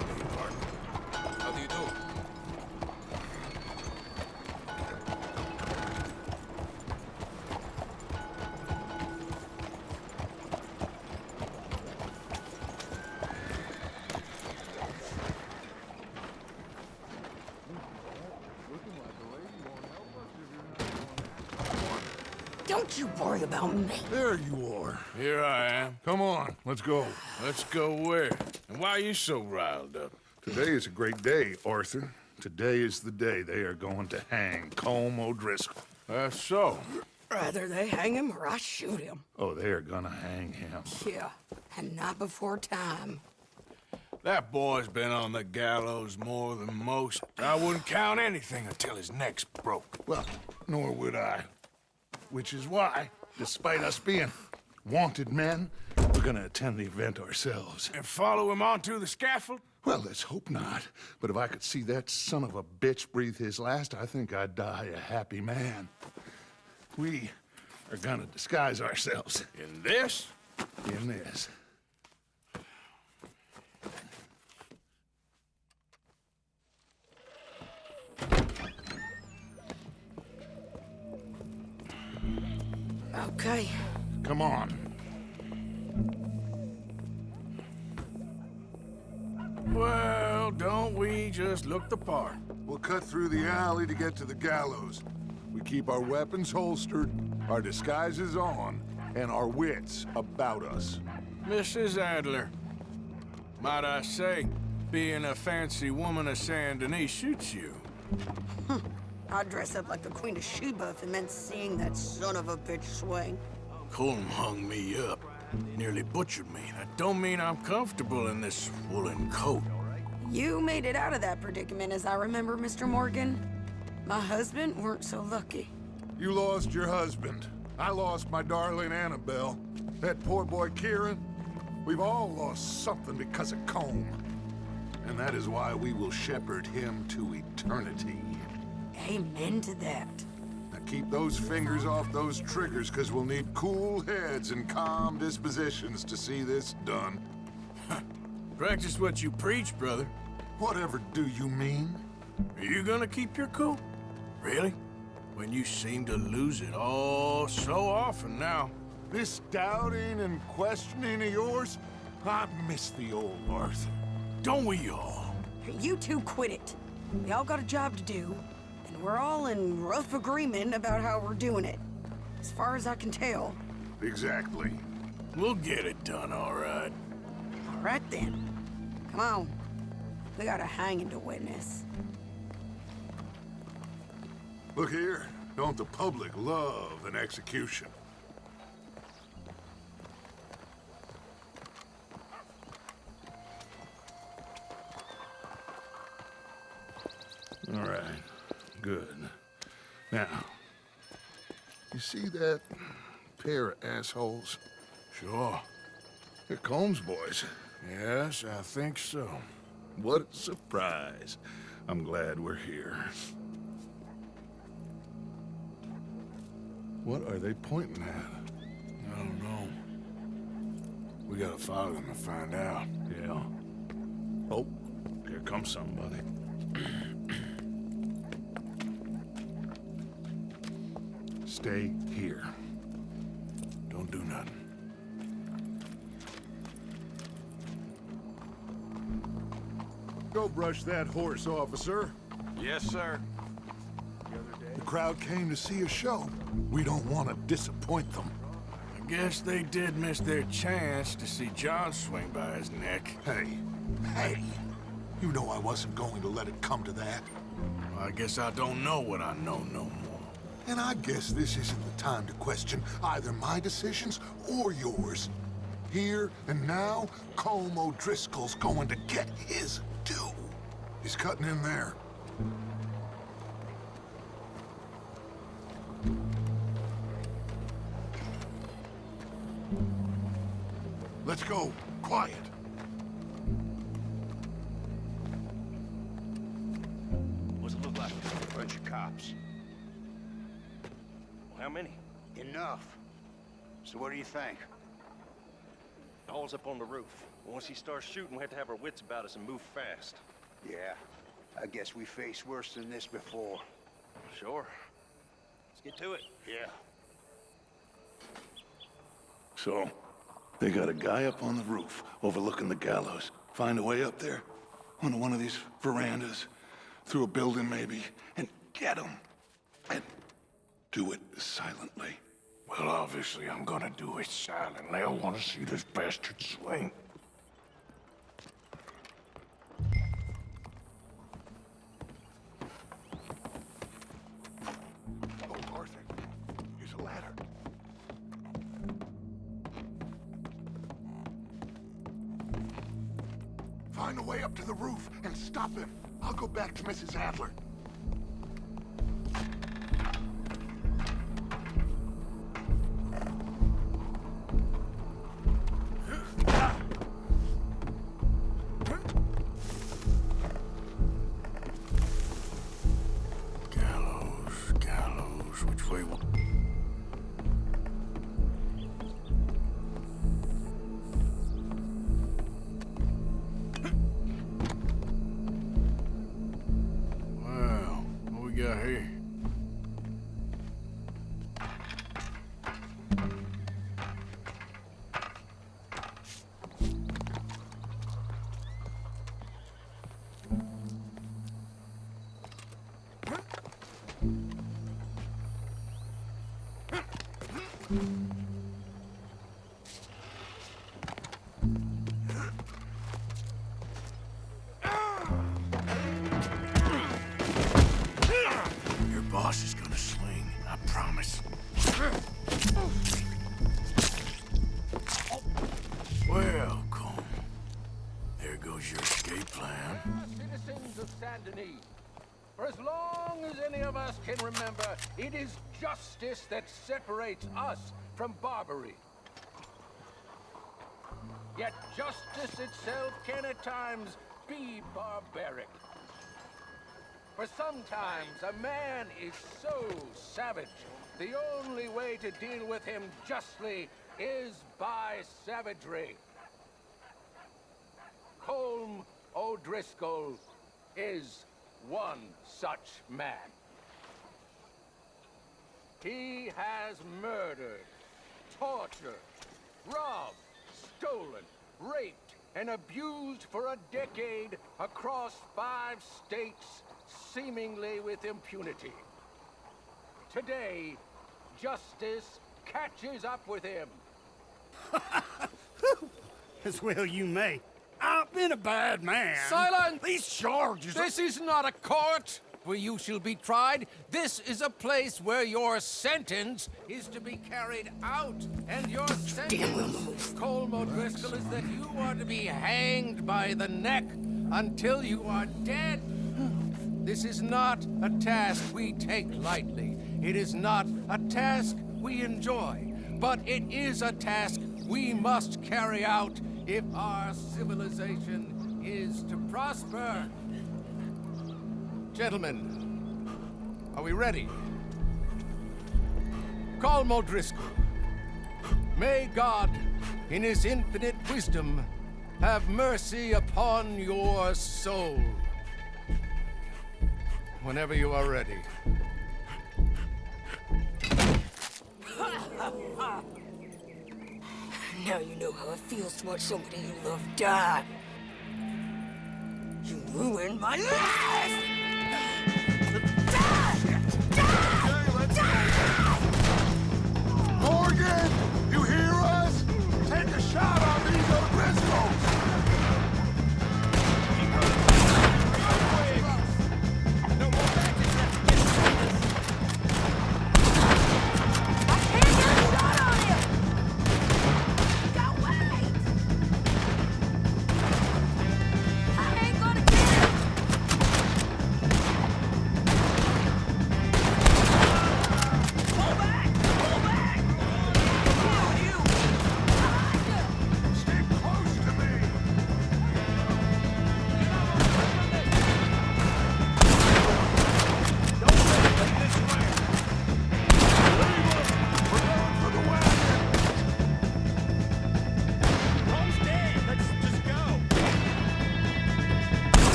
me, partner. How do you do? Don't you worry about me. There you are. Here I am. Come on, let's go. Let's go where? And why are you so riled up? Today is a great day, Arthur. Today is the day they are going to hang Colm O'Driscoll. That's so. Rather they hang him or I shoot him. Oh, they are gonna hang him. Yeah, and not before time. That boy's been on the gallows more than most. I wouldn't count anything until his neck's broke. Well, nor would I. Which is why, despite us being wanted men, we're gonna attend the event ourselves. And follow him onto the scaffold? Well, let's hope not. But if I could see that son of a bitch breathe his last, I think I'd die a happy man. We are gonna disguise ourselves In this? in this. Okay. Come on. Well, don't we just look the part? We'll cut through the alley to get to the gallows. We keep our weapons holstered, our disguises on, and our wits about us. Mrs. Adler, might I say, being a fancy woman of Saint Denis shoots you. I'd dress up like the Queen of Sheba if it meant seeing that son of a bitch swing. Colm hung me up, nearly butchered me. That don't mean I'm comfortable in this woolen coat. You made it out of that predicament, as I remember, Mr. Morgan. My husband weren't so lucky. You lost your husband. I lost my darling Annabelle. That poor boy Kieran. We've all lost something because of Colm. And that is why we will shepherd him to eternity. Amen to that. Now keep those fingers off those triggers, because we'll need cool heads and calm dispositions to see this done. Practice what you preach, brother. Whatever do you mean? Are you gonna keep your cool? Really? When you seem to lose it all so often now. This doubting and questioning of yours? I miss the old Arthur. Don't we all? You two quit it. We all got a job to do, and we're all in rough agreement about how we're doing it. As far as I can tell. Exactly. We'll get it done, all right. All right then. Come on. We got a hanging to witness. Look here. Don't the public love an execution? All right, good. Now, you see that pair of assholes? Sure. They're Colm's boys. Yes, I think so. What a surprise. I'm glad we're here. What are they pointing at? I don't know. We gotta follow them to find out. Yeah. Oh, here comes somebody. Stay here. Don't do nothing. Go brush that horse, officer. Yes, sir. The crowd came to see a show. We don't want to disappoint them. I guess they did miss their chance to see John swing by his neck. Hey, you know I wasn't going to let it come to that. Well, I guess I don't know what I know no more. And I guess this isn't the time to question either my decisions or yours. Here and now, Colm O'Driscoll's going to get his due. He's cutting in there. Let's go. Quiet. What's it look like? A bunch of cops. Well, how many? Enough. So what do you think? All's up on the roof. Once he starts shooting, we have to have our wits about us and move fast. Yeah, I guess we faced worse than this before. Sure. Let's get to it. Yeah. So, they got a guy up on the roof overlooking the gallows. Find a way up there, onto one of these verandas, through a building maybe, and get him. And do it silently. Well, obviously, I'm gonna do it silently. I want to see this bastard swing. Oh, Arthur, here's a ladder. Find a way up to the roof and stop him. I'll go back to Mrs. Adler. Gallows, which way? Wow, what we got here? Your boss is gonna swing, I promise. Well, Colm, there goes your escape plan. Citizens of Saint Denis, for as long as any of us can remember, it is justice that separates us from barbary. Yet justice itself can at times be barbaric. For sometimes a man is so savage, the only way to deal with him justly is by savagery. Colm O'Driscoll is one such man. He has murdered, tortured, robbed, stolen, raped, and abused for a decade across 5 states, seemingly with impunity. Today, justice catches up with him. As well you may. I've been a bad man. Silence! These charges This is not a court where you shall be tried. This is a place where your sentence is to be carried out. And your sentence, Colm O'Driscoll, is that you are to be hanged by the neck until you are dead. This is not a task we take lightly. It is not a task we enjoy. But it is a task we must carry out if our civilization is to prosper. Gentlemen, are we ready? Colm O'Driscoll, may God, in his infinite wisdom, have mercy upon your soul. Whenever you are ready. Now you know how it feels to watch somebody you love die. You ruined my life! Morgan, you hear us? Take a shot on these O'Driscolls!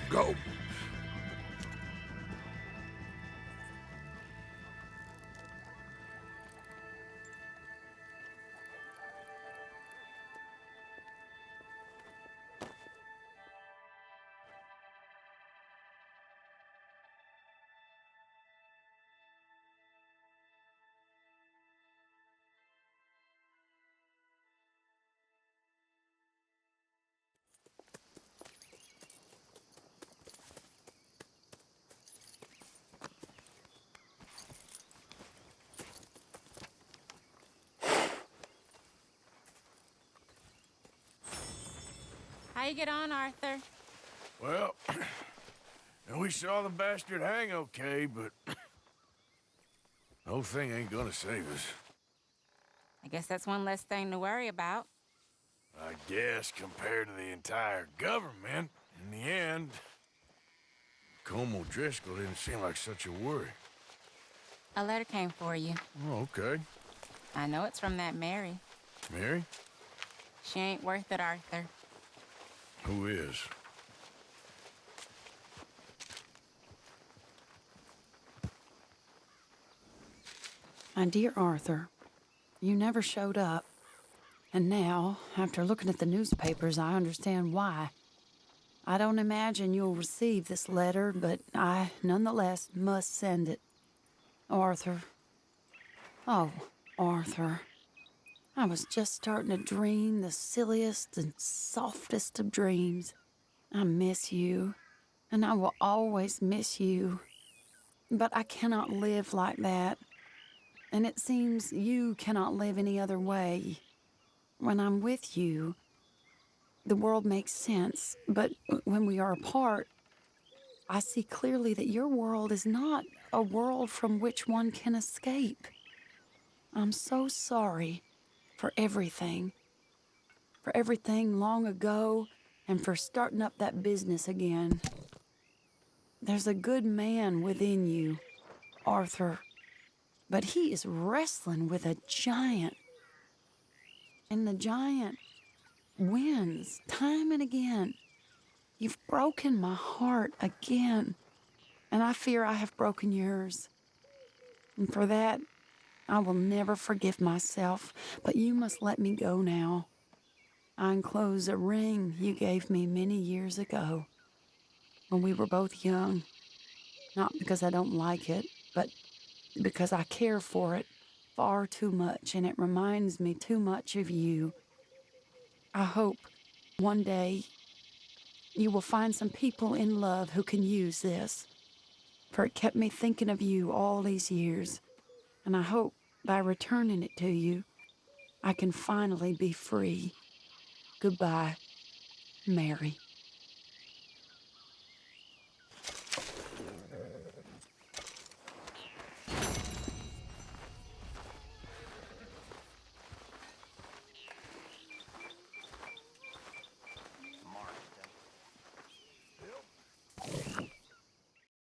Go. How you get on, Arthur? Well, and we saw the bastard hang okay, but the whole thing ain't gonna save us. I guess that's one less thing to worry about. I guess compared to the entire government, in the end, Colm O'Driscoll didn't seem like such a worry. A letter came for you. Oh, okay. I know it's from that Mary. Mary? She ain't worth it, Arthur. Who is? My dear Arthur, you never showed up. And now, after looking at the newspapers, I understand why. I don't imagine you'll receive this letter, but I, nonetheless, must send it. Arthur. Oh, Arthur. I was just starting to dream the silliest and softest of dreams. I miss you, and I will always miss you. But I cannot live like that. And it seems you cannot live any other way. When I'm with you, the world makes sense. But when we are apart, I see clearly that your world is not a world from which one can escape. I'm so sorry for everything. For everything long ago, and for starting up that business again. There's a good man within you, Arthur, but he is wrestling with a giant. And the giant wins time and again. You've broken my heart again, and I fear I have broken yours. And for that, I will never forgive myself, but you must let me go now. I enclose a ring you gave me many years ago, when we were both young. Not because I don't like it, but because I care for it far too much, and it reminds me too much of you. I hope one day you will find some people in love who can use this, for it kept me thinking of you all these years, and I hope by returning it to you, I can finally be free. Goodbye, Mary.